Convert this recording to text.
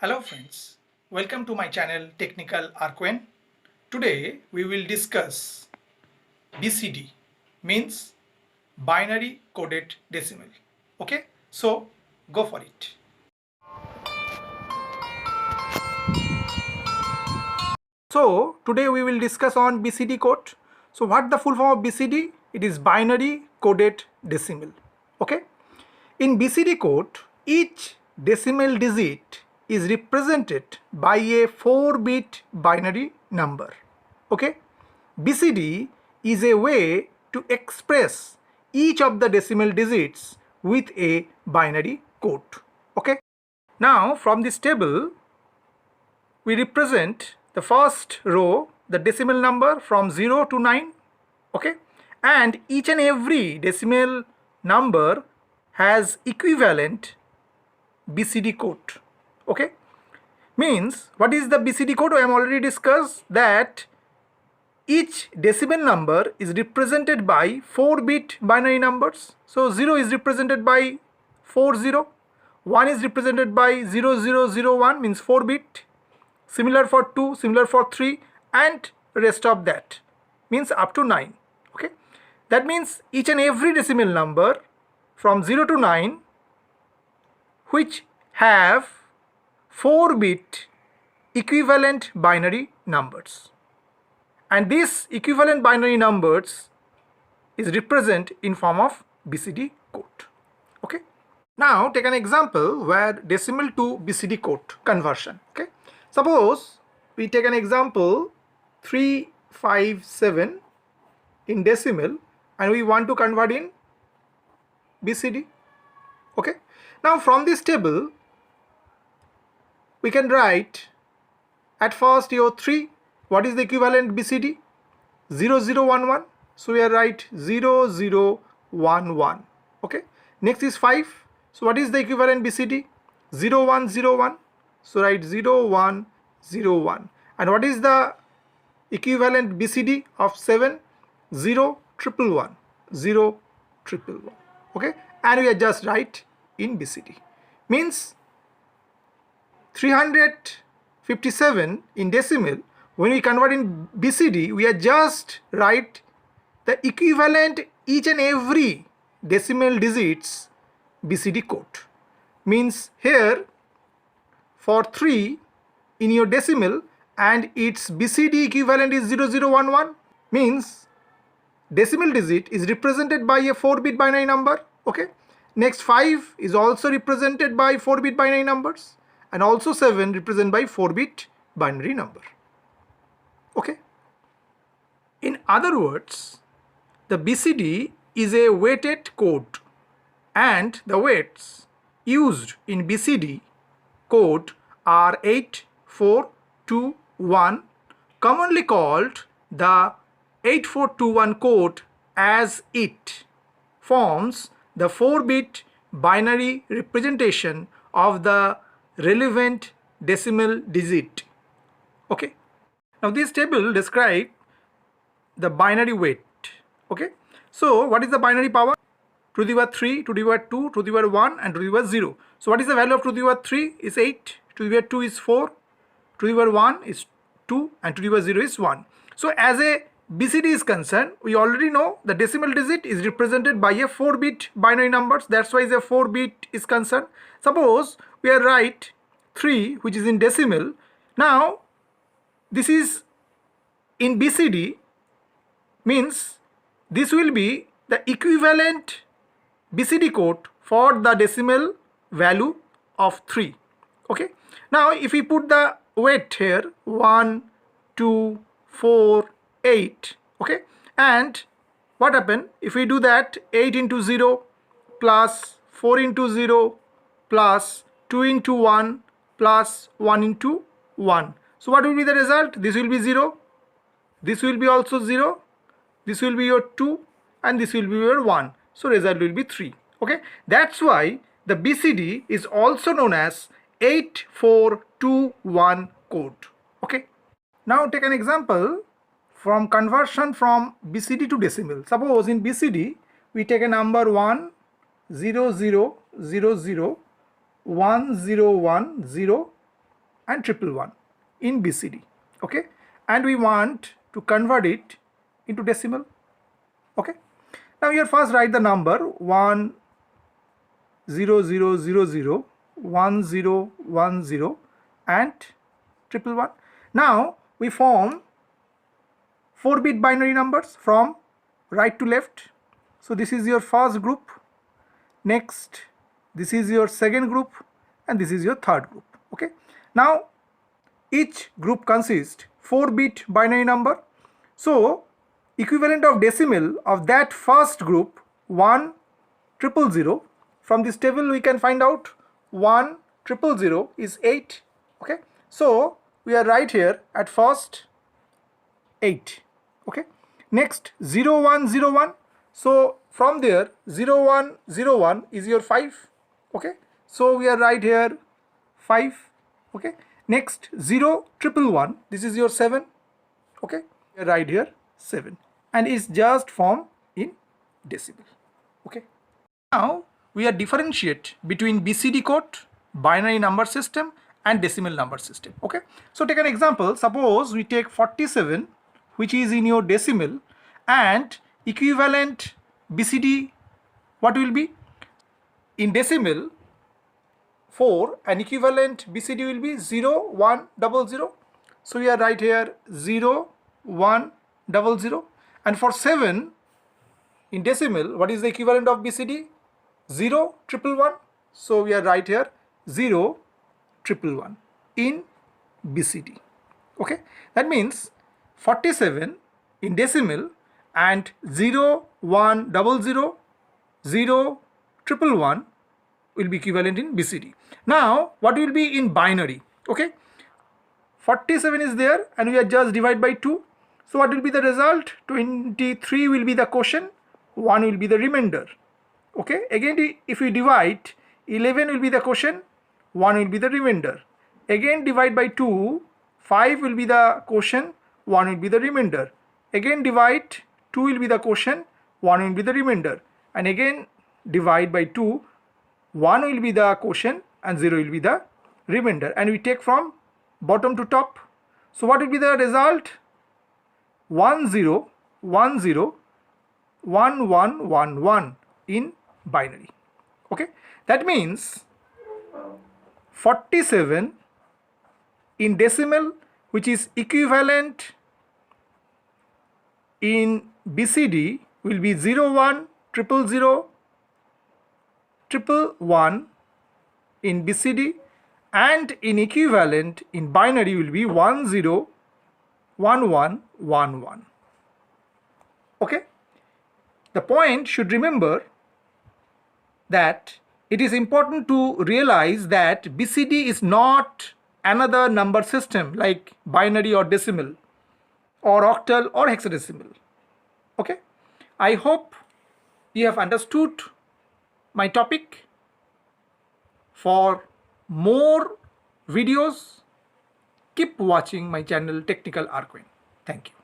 Hello friends, welcome to my channel Technical Arquen. Today we will discuss BCD, means binary coded decimal. Okay, so go for it. So today we will discuss on BCD code. So what the full form of BCD? It is binary coded decimal. Okay. In BCD code, each decimal digit is represented by a 4-bit binary number. Okay. BCD is a way to express each of the decimal digits with a binary code. Okay. Now from this table, we represent the first row, the decimal number from 0 to 9, okay, and each and every decimal number has equivalent BCD code. Okay, means what is the BCD code? I am already discussed that each decimal number is represented by 4-bit binary numbers. So 0 is represented by 40, 1 is represented by 0001, means 4-bit, similar for 2, similar for 3, and rest of that means up to 9. Okay, that means each and every decimal number from 0 to 9 which have 4-bit equivalent binary numbers, and these equivalent binary numbers is represented in form of BCD code. Okay, now take an example where decimal to BCD code conversion. Okay, suppose we take an example 357 in decimal and we want to convert in BCD. Okay, now from this table we can write at first your 3. What is the equivalent BCD? 0011. So we are write 0011. Okay, next is 5. So what is the equivalent BCD? 0101. So write 0101. And what is the equivalent BCD of 7? 0111. 0111. Okay, and we are just write in BCD. Means 357 in decimal. When we convert in BCD, we are just write the equivalent each and every decimal digits BCD code. Means here for 3 in your decimal and its BCD equivalent is 0011, means decimal digit is represented by a 4-bit binary number. Okay, next 5 is also represented by 4-bit binary numbers, and also 7 represented by 4-bit binary number. Okay, in other words, the BCD is a weighted code, and the weights used in BCD code are 8, 4, 2, 1, commonly called the 8421 code, as it forms the 4-bit binary representation of the relevant decimal digit. Okay, now this table describes the binary weight. Okay, so what is the binary power? To the power 3, to the power 2, to the power 1, and to the power 0. So what is the value of to the power 3? Is 8, to the power 2 is 4, to the power 1 is 2, and to the power 0 is 1. So as a BCD is concerned, we already know the decimal digit is represented by a 4-bit binary numbers. That's why the 4-bit is concerned. Suppose we are write 3, which is in decimal. Now this is in BCD, means this will be the equivalent BCD code for the decimal value of 3. Okay, now if we put the weight here 1, 2, 4, 8. Okay, and what happen if we do that? 8 into 0 plus 4 into 0 plus 2 into 1 plus 1 into 1. So what will be the result? This will be 0, this will be also 0, this will be your 2, and this will be your 1. So result will be 3. Okay, that's why the BCD is also known as 8421 code. Okay, now take an example from conversion from BCD to decimal. Suppose in BCD we take a number 1 0 0 0 0 1 0 1 0 and 111 in BCD. Okay, and we want to convert it into decimal. Okay, now here first write the number 1 0 0 0 0 1 0 1 0 and 111. Now we form 4-bit binary numbers from right to left. So this is your first group, next this is your second group, and this is your third group. Okay, now each group consists 4-bit binary number. So equivalent of decimal of that first group 1 0 0 0. From this table we can find out 1 0 0 is 8. Okay, so we are right here at first 8. Okay, next 0 1 0 1. So from there 0 1 0 1 is your 5. Okay, so we are right here 5. Okay, next 0 1 1, this is your 7. Okay, we are right here 7, and is just formed in decimal. Okay, now we are differentiate between BCD code, binary number system, and decimal number system. Okay, so take an example. Suppose we take 47, which is in your decimal, and equivalent BCD, what will be? In decimal 4, and equivalent BCD will be 0 1 0 0. So we are right here 0 1 0 0. And for 7 in decimal, what is the equivalent of BCD? 0 1 1. So we are right here 0 1 1 in BCD. Okay, that means 47 in decimal and 0 1 0 0 0 1 1 will be equivalent in BCD. Now what will be in binary? Okay, 47 is there and we are just divide by 2. So what will be the result? 23 will be the quotient, 1 will be the remainder. Okay, again if we divide, 11 will be the quotient, 1 will be the remainder. Again divide by 2, 5 will be the quotient, 1 will be the remainder. Again divide, 2 will be the quotient, 1 will be the remainder. And again divide by 2, 1 will be the quotient and 0 will be the remainder. And we take from bottom to top. So what will be the result? 1 0 1 0 1 1 1 1 in binary. Okay, that means 47 in decimal, which is equivalent in BCD, will be 0 1 0 0 1 1 in BCD, and in equivalent in binary will be 1 0 1 1 1 1. Okay, the point should remember that it is important to realize that BCD is not another number system like binary or decimal or octal or hexadecimal. Okay, I hope you have understood my topic. For more videos, keep watching my channel Technical Arquin. Thank you.